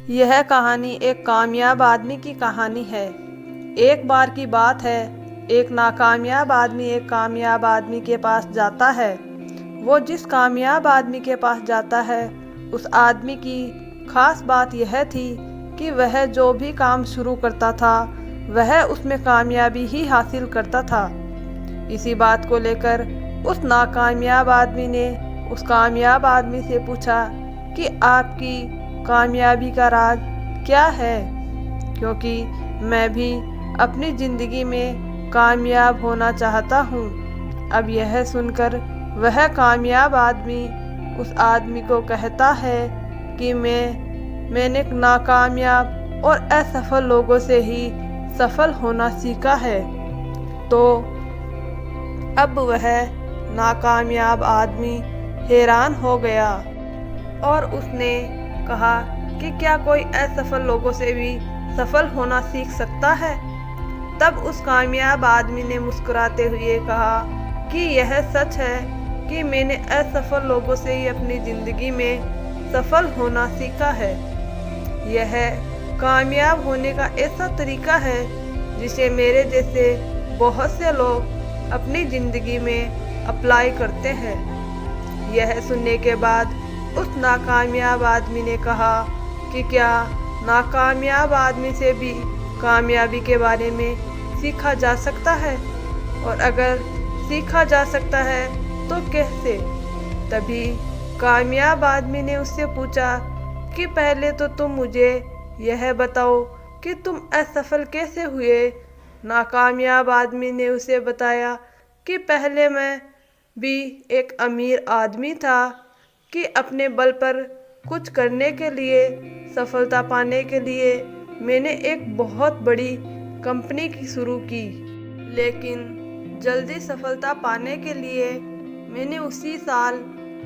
यह कहानी एक कामयाब आदमी की कहानी है। एक बार की बात है, एक नाकामयाब आदमी एक कामयाब आदमी के पास जाता है। वो जिस कामयाब आदमी के पास जाता है, उस आदमी की खास बात यह थी कि वह जो भी काम शुरू करता था वह उसमें कामयाबी ही हासिल करता था। इसी बात को लेकर उस नाकामयाब आदमी ने उस कामयाब आदमी से पूछा कि आपकी कामयाबी का राज क्या है, क्योंकि मैं भी अपनी ज़िंदगी में कामयाब होना चाहता हूँ। अब यह सुनकर वह कामयाब आदमी उस आदमी को कहता है कि मैंने नाकामयाब और असफल लोगों से ही सफल होना सीखा है। तो अब वह नाकामयाब आदमी हैरान हो गया और उसने कहा कि क्या कोई असफल लोगों से भी सफल होना सीख सकता है। तब उस कामयाब आदमी ने मुस्कुराते हुए कहा कि यह सच है कि मैंने असफल लोगों से ही अपनी ज़िंदगी में सफल होना सीखा है। यह कामयाब होने का ऐसा तरीका है जिसे मेरे जैसे बहुत से लोग अपनी ज़िंदगी में अप्लाई करते हैं। यह सुनने के बाद उस नाकामयाब आदमी ने कहा कि क्या नाकामयाब आदमी से भी कामयाबी के बारे में सीखा जा सकता है, और अगर सीखा जा सकता है तो कैसे। तभी कामयाब आदमी ने उससे पूछा कि पहले तो तुम मुझे यह बताओ कि तुम असफल कैसे हुए। नाकामयाब आदमी ने उसे बताया कि पहले मैं भी एक अमीर आदमी था कि अपने बल पर कुछ करने के लिए, सफलता पाने के लिए मैंने एक बहुत बड़ी कंपनी की शुरू की, लेकिन जल्दी सफलता पाने के लिए मैंने उसी साल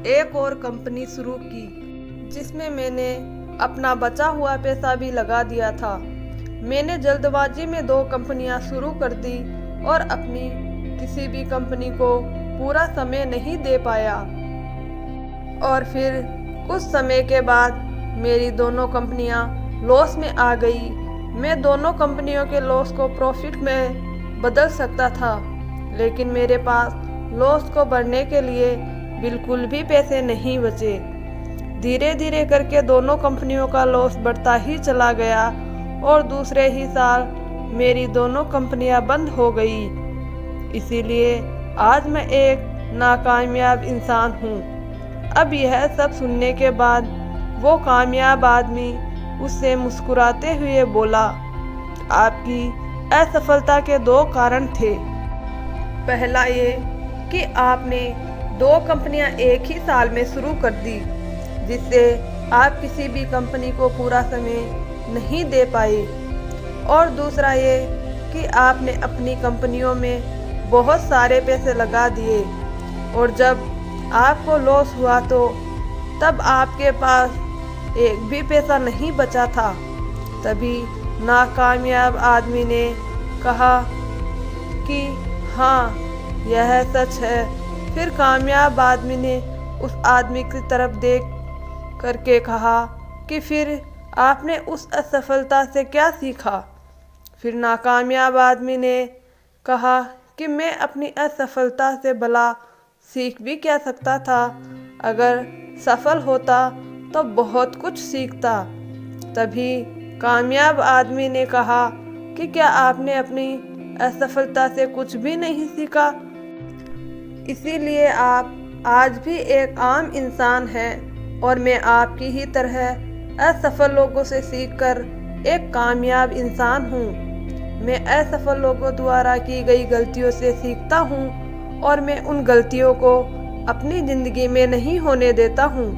एक और कंपनी शुरू की जिसमें मैंने अपना बचा हुआ पैसा भी लगा दिया था। मैंने जल्दबाजी में 2 कंपनियां शुरू कर दी और अपनी किसी भी कंपनी को पूरा समय नहीं दे पाया, और फिर कुछ समय के बाद मेरी दोनों कंपनियां लॉस में आ गई। मैं दोनों कंपनियों के लॉस को प्रॉफिट में बदल सकता था, लेकिन मेरे पास लॉस को भरने के लिए बिल्कुल भी पैसे नहीं बचे। धीरे धीरे करके दोनों कंपनियों का लॉस बढ़ता ही चला गया और दूसरे ही साल मेरी दोनों कंपनियां बंद हो गई। इसीलिए आज मैं एक नाकामयाब इंसान हूँ। अब यह सब सुनने के बाद वो कामयाब आदमी उससे मुस्कुराते हुए बोला, आपकी असफलता के 2 कारण थे। पहला ये कि आपने 2 कंपनियां एक ही साल में शुरू कर दी, जिससे आप किसी भी कंपनी को पूरा समय नहीं दे पाए। और दूसरा ये कि आपने अपनी कंपनियों में बहुत सारे पैसे लगा दिए, और जब आपको लॉस हुआ तो तब आपके पास एक भी पैसा नहीं बचा था। तभी नाकामयाब आदमी ने कहा कि हाँ, यह सच है। फिर कामयाब आदमी ने उस आदमी की तरफ देख करके कहा कि फिर आपने उस असफलता से क्या सीखा। फिर नाकामयाब आदमी ने कहा कि मैं अपनी असफलता से भला सीख भी क्या सकता था। अगर सफल होता तो बहुत कुछ सीखता। तभी कामयाब आदमी ने कहा कि क्या आपने अपनी असफलता से कुछ भी नहीं सीखा, इसीलिए आप आज भी एक आम इंसान हैं, और मैं आपकी ही तरह असफल लोगों से सीखकर एक कामयाब इंसान हूँ। मैं असफल लोगों द्वारा की गई गलतियों से सीखता हूँ, और मैं उन गलतियों को अपनी ज़िंदगी में नहीं होने देता हूँ।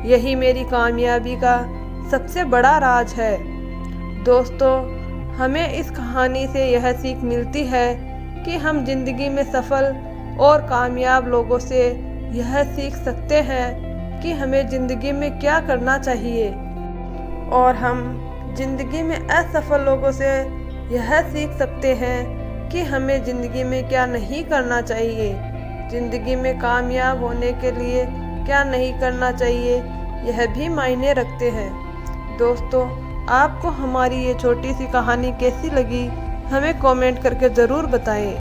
यही मेरी कामयाबी का सबसे बड़ा राज है। दोस्तों, हमें इस कहानी से यह सीख मिलती है कि हम जिंदगी में सफल और कामयाब लोगों से यह सीख सकते हैं कि हमें ज़िंदगी में क्या करना चाहिए, और हम ज़िंदगी में असफल लोगों से यह सीख सकते हैं कि हमें ज़िंदगी में क्या नहीं करना चाहिए। ज़िंदगी में कामयाब होने के लिए क्या नहीं करना चाहिए, यह भी मायने रखते हैं। दोस्तों, आपको हमारी ये छोटी सी कहानी कैसी लगी हमें कमेंट करके ज़रूर बताएं।